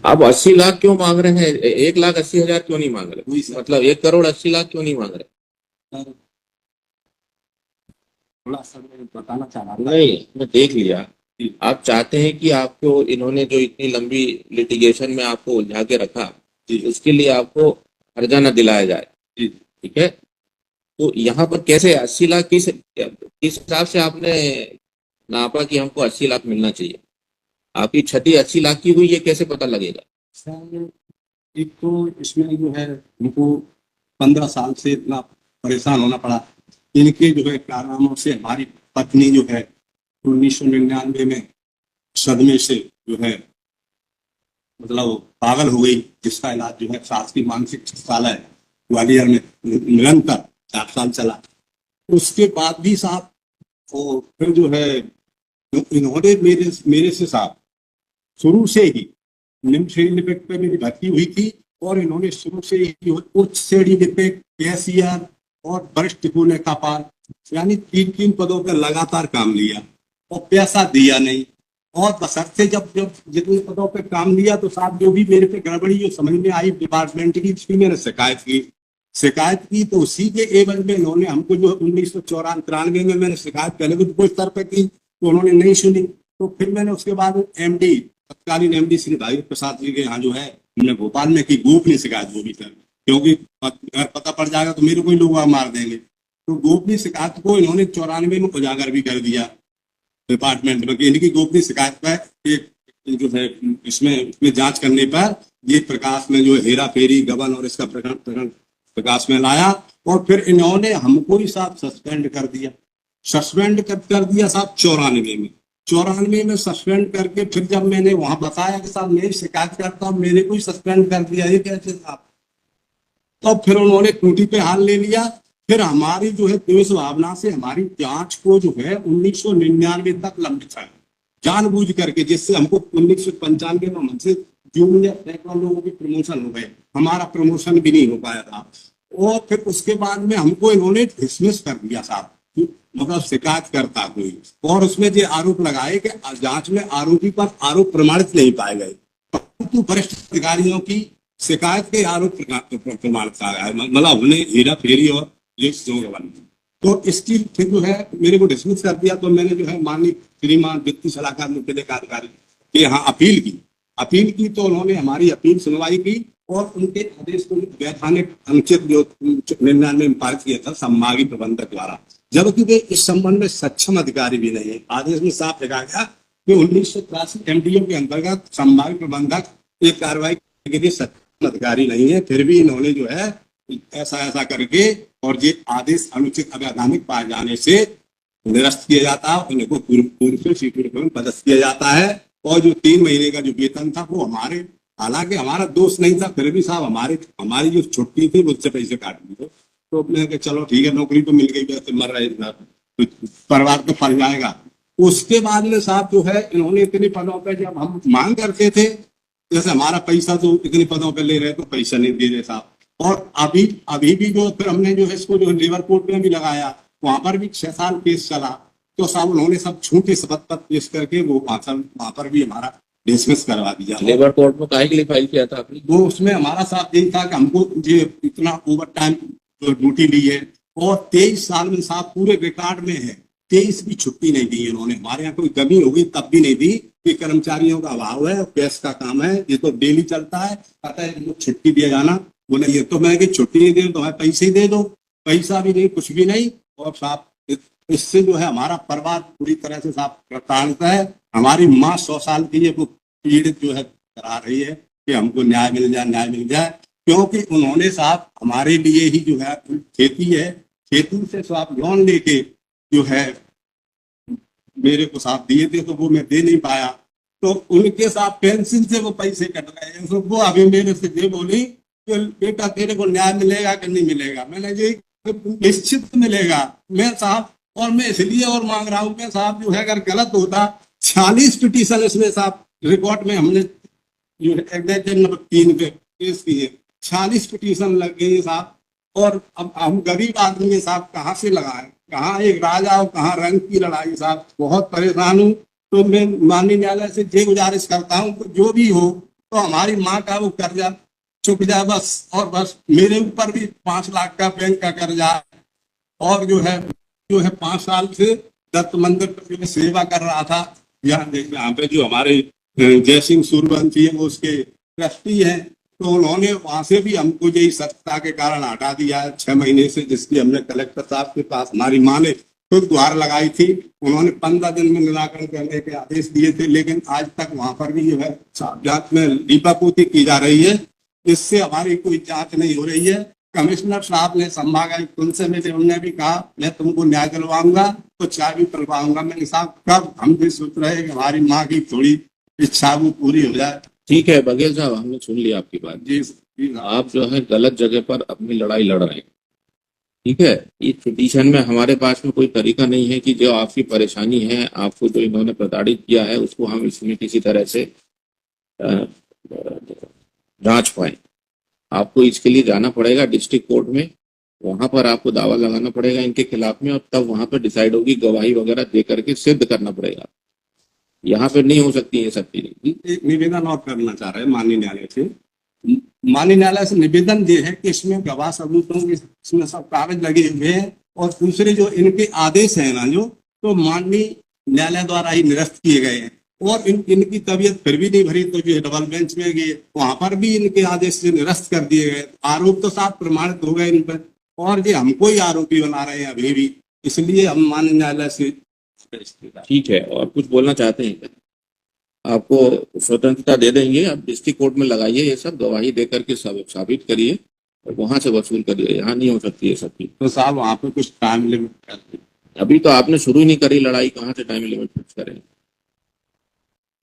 आप 80 लाख क्यों मांग रहे हैं? 1,80,000 क्यों नहीं मांग रहे? वही सर। मतलब 1,80,00,000 क्यों नहीं मांग रहे? सर, थोड़ा सा मैं बताना चाह रहा था। नहीं, मैं देख लिया। जी। आप चाहते हैं कि आपको इन्होंने जो इतनी लंबी लिटिगेशन में आपको उलझा के रखा, जी। उसके लिए आपको हर्जाना दिलाया जाए। जी। ठीक है, तो यहाँ पर कैसे 80 लाख किस हिसाब से आपने नापा कि हमको 80 लाख मिलना चाहिए? आपकी क्षति 80 लाख की हुई, ये कैसे पता लगेगा? सर, एक तो इसमें जो है हमको 15 साल से इतना परेशान होना पड़ा। इनके जो है कारनामों से हमारी पत्नी जो है 1999 में सदमे से जो है मतलब वो पागल हो गई, जिसका इलाज जो है शासकीय मानसिक चिकित्सालय ग्वालियर में निरंतर 4 साल चला। उसके बाद भी साहब और फिर जो है इन्होंने मेरे मेरे से साहब शुरू से ही निम्न श्रेणी लिपिक पे मेरी भर्ती हुई थी, और इन्होंने शुरू से ही उच्च श्रेणी लिपिक, कैशियर और वरिष्ठ लेखापाल यानी 3-3 पदों पर लगातार काम लिया और पैसा दिया नहीं। और बशर्ते जब जब जितने पदों पर काम लिया तो साहब जो भी मेरे पे गड़बड़ी जो समझ में आई डिपार्टमेंट की, उसकी मैंने शिकायत की तो उसी के एवज में इन्होंने हमको जो 1994 में मैंने शिकायत पहले भी कोई स्तर पर की तो उन्होंने नहीं सुनी। तो फिर मैंने उसके बाद एमडी तत्कालीन एमडी श्री भाई प्रसाद जी के यहाँ जो है हमने भोपाल में की गोपनीय शिकायत वो भी सर, क्योंकि अगर पता पड़ जाएगा तो मेरे को ही लोग मार देंगे। तो गोपनीय शिकायत को इन्होंने 94 में उजागर भी कर दिया डिपार्टमेंट में कि इनकी गोपनीय शिकायत पर एक जो है इसमें जांच करने पर ये प्रकाश में जो हेरा फेरी गबन और इसका प्रकरण प्रकाश में लाया, और फिर इन्होंने हमको ही साहब सस्पेंड कर दिया। सस्पेंड कर दिया साहब 94 में सस्पेंड करके फिर जब मैंने वहां बताया कि साहब मेरी शिकायत करता हूँ, मेरे को ही सस्पेंड कर दिया, ये कैसे साहब? तो फिर उन्होंने टूटी पे हाथ ले लिया। फिर हमारी जो है देश भावना से हमारी जांच को जो है 1999 तक लंबित है जानबूझ करके, जिससे हमको 1995 में हमसे जूनियर सैकड़ों लोगों की प्रमोशन हो गए, हमारा प्रमोशन भी नहीं हो पाया था। और फिर उसके बाद में हमको इन्होंने डिसमिस कर दिया साहब, मतलब शिकायत करता कोई, और उसमें ये आरोप लगाए कि जांच में आरोपी पर आरोप प्रमाणित नहीं पाए गए, परंतु वरिष्ठ अधिकारियों की शिकायत के आरोप प्रमाणित आ गए, मतलब उन्हें हेरा फेरी और तो इसकी फिर जो है मेरे को डिसमिस कर दिया। तो मैंने जो है माननीय श्रीमान वित्तीय सलाहकार मुख्य अधिकारी के यहाँ अपील की तो उन्होंने हमारी अपील सुनवाई की और उनके आदेश को वैधानिक अनुचित जो 99 में पारित किया था संभागीय प्रबंधक द्वारा, जबकि वे इस संबंध में सक्षम अधिकारी भी नहीं है। आदेश में साफ लिखा गया कि 1983 एमडीओ के अंतर्गत संभागीय प्रबंधक एक कार्रवाई के लिए सक्षम अधिकारी नहीं है, फिर भी इन्होंने जो है ऐसा करके और ये आदेश अनुचित अवैधानिक पाए जाने से निरस्त किया जाता है, उनको पूर्व से सीटों में पदस्थ किया जाता है। और जो 3 महीने का जो वेतन था वो हमारे, हालांकि हमारा दोष नहीं था, फिर भी साहब हमारी जो छुट्टी थी मुझसे पैसे काट दिए। तो मैंने कहा चलो ठीक है, नौकरी तो मिल गई, वैसे मर रहे तो परिवार तो फल जाएगा। उसके बाद में साहब जो है इन्होंने इतने पदों पर जब हम मांग करते थे, जैसे हमारा पैसा तो इतने पदों पर ले रहे तो पैसा नहीं दे रहे साहब। और अभी भी जो फिर हमने जो है इसको जो लेबर कोर्ट में भी लगाया, वहां पर भी 6 साल केस चला, तो साहब उन्होंने सब झूठे शपथ पत्र पेश करके वो वहां पर भी हमारा डिसमिस करवा दिया। लेबर कोर्ट में काहे के लिए फाइल किया था आपने? वो उसमें हमारा साथ यही था कि हमको ये इतना ओवर टाइम ड्यूटी ली है, और 23 साल में साहब पूरे रिकॉर्ड में है 23 की छुट्टी नहीं दी इन्होंने। हमारे यहाँ कोई कमी होगी तब भी नहीं दी कि कर्मचारियों का अभाव है, पैस का काम है, ये तो डेली चलता है, पता है छुट्टी दिया जाना बोले ये तो मैं कि छुट्टी नहीं दे तो पैसे ही दे दो, पैसा भी नहीं, कुछ भी नहीं। और साहब इससे जो है हमारा परिवार पूरी तरह से साहब प्रताड़ित है। हमारी माँ 100 साल की है वो पीड़ित जो है करा रही है कि हमको न्याय मिल जाए, क्योंकि उन्होंने साहब हमारे लिए ही जो है खेती है, खेती से साहब लोन लेके जो है मेरे को साहब दिए थे तो वो मैं दे नहीं पाया, तो उनके साथ पेंशन से वो पैसे कट रहे हैं। तो वो अभी मेरे से ये बोली कि बेटा तेरे को न्याय मिलेगा कि नहीं मिलेगा? मैंने ये निश्चित मिलेगा मैं साहब, और मैं इसलिए और मांग रहा हूँ कि साहब जो है अगर गलत होता 40 पिटीशन इसमें साहब रिकॉर्ड में हमने जो एग्जैक्ट नंबर 3 पे पेश किए, 40 पिटीशन लग गई साहब। और अब हम गरीब आदमी है साहब, कहाँ से लगाए, कहाँ एक राजा और कहाँ रंग की लड़ाई साहब, बहुत परेशान हूँ। तो मैं माननीय न्यायालय से ये गुजारिश करता हूँ जो भी हो तो हमारी माँ का वो कर्जा चुक जाए बस। और बस मेरे ऊपर भी 5 लाख का बैंक का कर्जा है। और जो है 5 साल से दत्त मंदिर पर जो सेवा कर रहा था। यहाँ पे जो हमारे जय सिंह सूर्यवंशी है वो उसके ट्रस्टी हैं। तो उन्होंने वहां से भी हमको यही सत्ता के कारण हटा दिया है 6 महीने से, जिसकी हमने कलेक्टर साहब के पास हमारी माँ ने खुद गुहार लगाई थी। उन्होंने 15 दिन में निराकरण करने के आदेश दिए थे, लेकिन आज तक वहां पर भी जो है जांच में लीपापोती की जा रही है। इससे हमारी कोई जांच नहीं हो रही है। कमिश्नर साहब ने संभागायुक्त उनसे मिले, उन्होंने भी कहा मैं तुमको न्याय दिलवाऊंगा तो चाय भी पिलवाऊंगा। मैंने साहब कब, हम भी सोच रहे हैं कि हमारी माँ की थोड़ी इच्छा वो पूरी हो जाए। ठीक है बघेल साहब, हमने सुन लिया आपकी बात। जी आप जो है गलत जगह पर अपनी लड़ाई लड़ रहे हैं। ठीक है, इस पिटीशन में हमारे पास में कोई तरीका नहीं है कि जो आपकी परेशानी है, आपको जो इन्होंने प्रताड़ित किया है, उसको हम इसमें किसी तरह से जांच पाए। आपको इसके लिए जाना पड़ेगा डिस्ट्रिक्ट कोर्ट में, वहां पर आपको दावा लगाना पड़ेगा इनके खिलाफ में, और तब वहां पर डिसाइड होगी, गवाही वगैरह दे करके सिद्ध करना पड़ेगा। यहाँ पे नहीं हो सकती ये सब चीजें। एक निवेदन और करना चाह रहे हैं माननीय न्यायालय से। माननीय न्यायालय से निवेदन ये है कि इसमें गवाह सबूतों के इसमें सब कागज लगे हुए हैं, और दूसरे जो इनके आदेश है ना जो, तो माननीय न्यायालय द्वारा ही निरस्त किए गए हैं। और इनकी तबीयत फिर भी नहीं भरी, तो जो डबल बेंच में गए वहां पर भी इनके आदेश से निरस्त कर दिए गए। आरोप तो साफ प्रमाणित हो गए इन पर, और ये हमको ही आरोपी बना रहे हैं अभी भी। इसलिए हम माननीय न्यायालय से। ठीक है, और कुछ बोलना चाहते हैं? आपको स्वतंत्रता दे देंगे, आप डिस्ट्रिक्ट कोर्ट में लगाइए, ये सब गवाही दे करके सब साबित करिए और वहां से वसूल करिए। यहाँ नहीं हो सकती है सब चीज। तो साहब वहां पे कुछ टाइम लिमिट, अभी तो आपने शुरू ही नहीं करी लड़ाई, कहाँ से टाइम लिमिट फिक्स करें?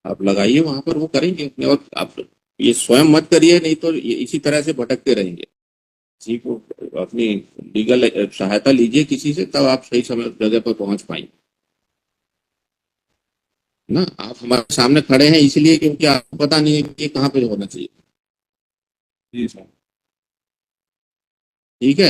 आप लगाइए वहां पर, वो करेंगे अपने। और आप ये स्वयं मत करिए, नहीं तो ये इसी तरह से भटकते रहेंगे। किसी को अपनी लीगल सहायता लीजिए किसी से, तब आप सही समय जगह पर पहुंच पाएंगे ना। आप हमारे सामने खड़े हैं इसलिए क्योंकि आपको पता नहीं है कि ये कहाँ पे होना चाहिए। जी सर। ठीक है,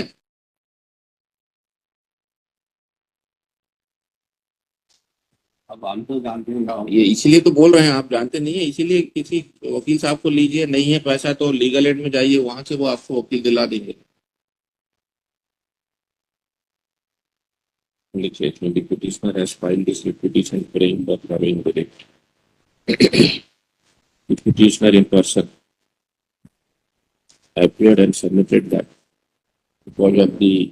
अब हम तो जानते हैं ये इसीलिए तो बोल रहे हैं, आप जानते नहीं है, इसीलिए किसी वकील साहब को लीजिए। नहीं है पैसा तो लीगल एड में जाइए, वहां से वो आपको वकील दिला देंगे। लिखिए इसमें, the petitioner has filed this petition praying but having the petitioner in person appeared and submitted that because of the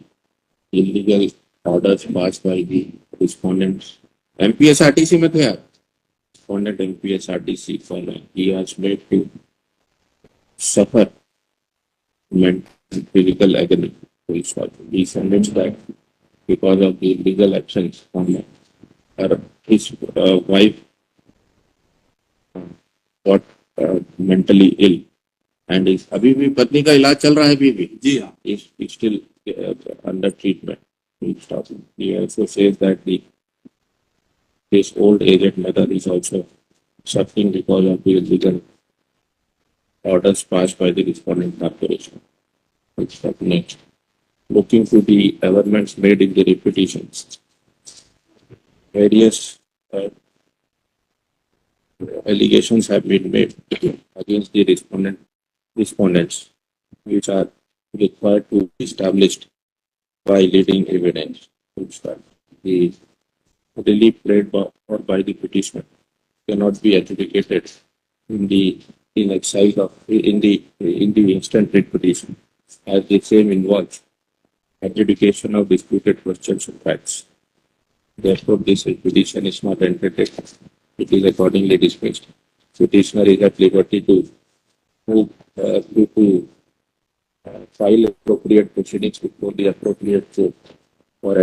illegal orders passed by the respondents MPSRTC में थे आप, respondent MPSRTC for he has made to suffer mental and physical agony. He submits that because of the illegal actions from her, his wife got mentally ill and is अभी भी पत्नी का इलाज चल रहा है अभी भी। जी हाँ। is still under treatment. He also says that his old aged mother is also suffering because of the illegal orders passed by the respondent corporation. Next, looking to the amendments made in the repetitions, various allegations have been made against the respondents, which are required to be established by leading evidence. The relief prayed by the petitioner cannot be adjudicated in the instant writ petition, as the same involves adjudication of disputed questions of facts. Therefore, this petition is not entertained. It is accordingly dismissed. Petitioner is at liberty to file appropriate proceedings before the appropriate court for